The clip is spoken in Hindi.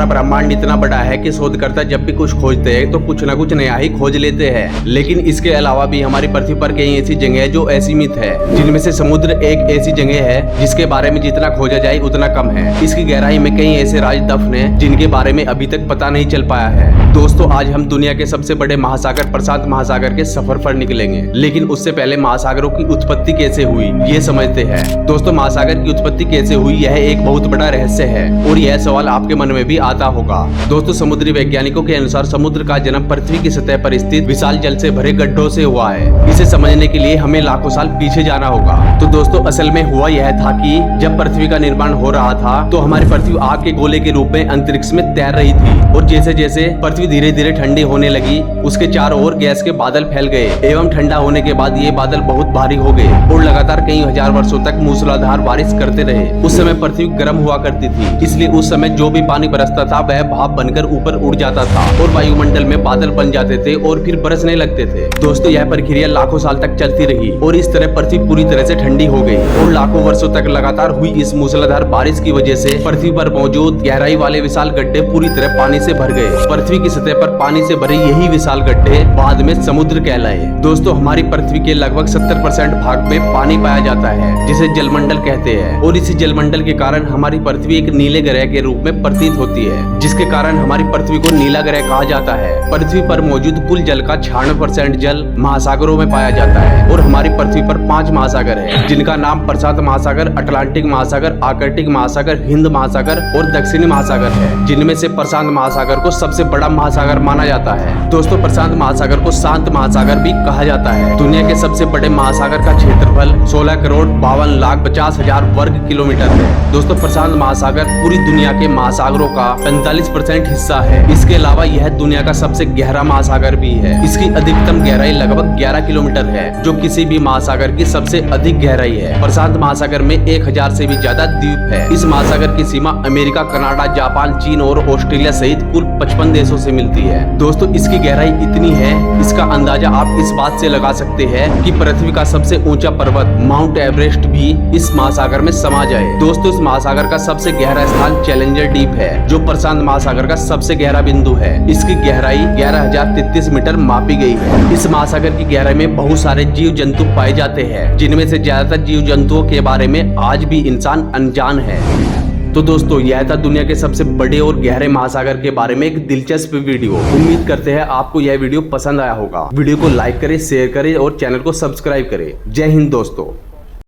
ब्रह्मांड इतना बड़ा है कि शोधकर्ता जब भी कुछ खोजते हैं तो कुछ ना कुछ नया ही खोज लेते हैं। लेकिन इसके अलावा भी हमारी पृथ्वी पर कई ऐसी जगह है जो असीमित है, जिनमें से समुद्र एक ऐसी जगह है जिसके बारे में जितना खोजा जाए उतना कम है। इसकी गहराई में कई ऐसे राज दफन है जिनके बारे में अभी तक पता नहीं चल पाया है। दोस्तों, आज हम दुनिया के सबसे बड़े महासागर प्रशांत महासागर के सफर पर निकलेंगे, लेकिन उससे पहले महासागरों की उत्पत्ति कैसे हुई ये समझते हैं। दोस्तों, महासागर की उत्पत्ति कैसे हुई यह एक बहुत बड़ा रहस्य है और यह सवाल आपके मन में भी आता होगा। दोस्तों, समुद्री वैज्ञानिकों के अनुसार समुद्र का जन्म पृथ्वी की सतह पर स्थित विशाल जल से भरे गड्ढों से हुआ है। इसे समझने के लिए हमें लाखों साल पीछे जाना होगा। तो दोस्तों, असल में हुआ यह था कि जब पृथ्वी का निर्माण हो रहा था तो हमारी पृथ्वी आग के गोले के रूप में अंतरिक्ष में तैर रही थी और जैसे जैसे पृथ्वी धीरे धीरे ठंडी होने लगी उसके चारों ओर गैस के बादल फैल गए एवं ठंडा होने के बाद ये बादल बहुत भारी हो गए और लगातार कई हजार वर्षों तक मूसलाधार बारिश करते रहे। उस समय पृथ्वी गर्म हुआ करती थी, इसलिए उस समय जो भी पानी बरसता था वह भाप बनकर ऊपर उड़ जाता था और वायुमंडल में बादल बन जाते थे और फिर बरसने लगते थे। दोस्तों, यह प्रक्रिया लाखों साल तक चलती रही और इस तरह पृथ्वी पूरी तरह से ठंडी हो गई और लाखों वर्षों तक लगातार हुई इस मूसलाधार बारिश की वजह से पृथ्वी पर मौजूद गहराई वाले विशाल गड्ढे पूरी तरह पानी से भर गए। पृथ्वी की सतह पर पानी से भरे यही विशाल गड्ढे बाद में समुद्र कहलाए। दोस्तों, हमारी पृथ्वी के लगभग 70% भाग में पानी पाया जाता है जिसे जलमंडल कहते हैं और इसी जलमंडल के कारण हमारी पृथ्वी एक नीले ग्रह के रूप में प्रतीत होती है, जिसके कारण हमारी पृथ्वी को नीला ग्रह कहा जाता है। पृथ्वी पर मौजूद कुल जल का 96% जल महासागरों में पाया जाता है और हमारी पृथ्वी पर 5 महासागर है जिनका नाम प्रशांत महासागर, अटलांटिक महासागर, आर्कटिक महासागर, हिंद महासागर और दक्षिणी महासागर है, जिनमें से प्रशांत महासागर को सबसे बड़ा महासागर माना जाता है। दोस्तों, प्रशांत महासागर को शांत महासागर भी कहा जाता है। दुनिया के सबसे बड़े महासागर का क्षेत्रफल 16,52,50,000 वर्ग किलोमीटर है। दोस्तों, प्रशांत महासागर पूरी दुनिया के महासागरों का 45% हिस्सा है। इसके अलावा यह दुनिया का सबसे गहरा महासागर भी है। इसकी अधिकतम गहराई लगभग 11 किलोमीटर है, जो किसी भी महासागर की सबसे अधिक गहराई है। प्रशांत महासागर में 1000 से भी ज्यादा द्वीप है। इस महासागर की सीमा अमेरिका, कनाडा, जापान, चीन और ऑस्ट्रेलिया सहित कुल 55 देशों से मिलती है। दोस्तों, इसकी गहराई इतनी है, इसका अंदाजा आप इस बात से लगा सकते हैं कि पृथ्वी का सबसे ऊंचा पर्वत माउंट एवरेस्ट भी इस महासागर में समा जाए। दोस्तों, इस महासागर का सबसे गहरा स्थान चैलेंजर डीप है, जो प्रशांत महासागर का सबसे गहरा बिंदु है। इसकी गहराई 11,033 मीटर मापी गई है। इस महासागर की गहराई में बहुत सारे जीव जंतु पाए जाते हैं, जिनमें से ज्यादातर जीव जंतुओं के बारे में आज भी इंसान अनजान है। तो दोस्तों, यह था दुनिया के सबसे बड़े और गहरे महासागर के बारे में एक दिलचस्प वीडियो। उम्मीद करते हैं आपको यह वीडियो पसंद आया होगा। वीडियो को लाइक करें, शेयर करें और चैनल को सब्सक्राइब करें। जय हिंद दोस्तों।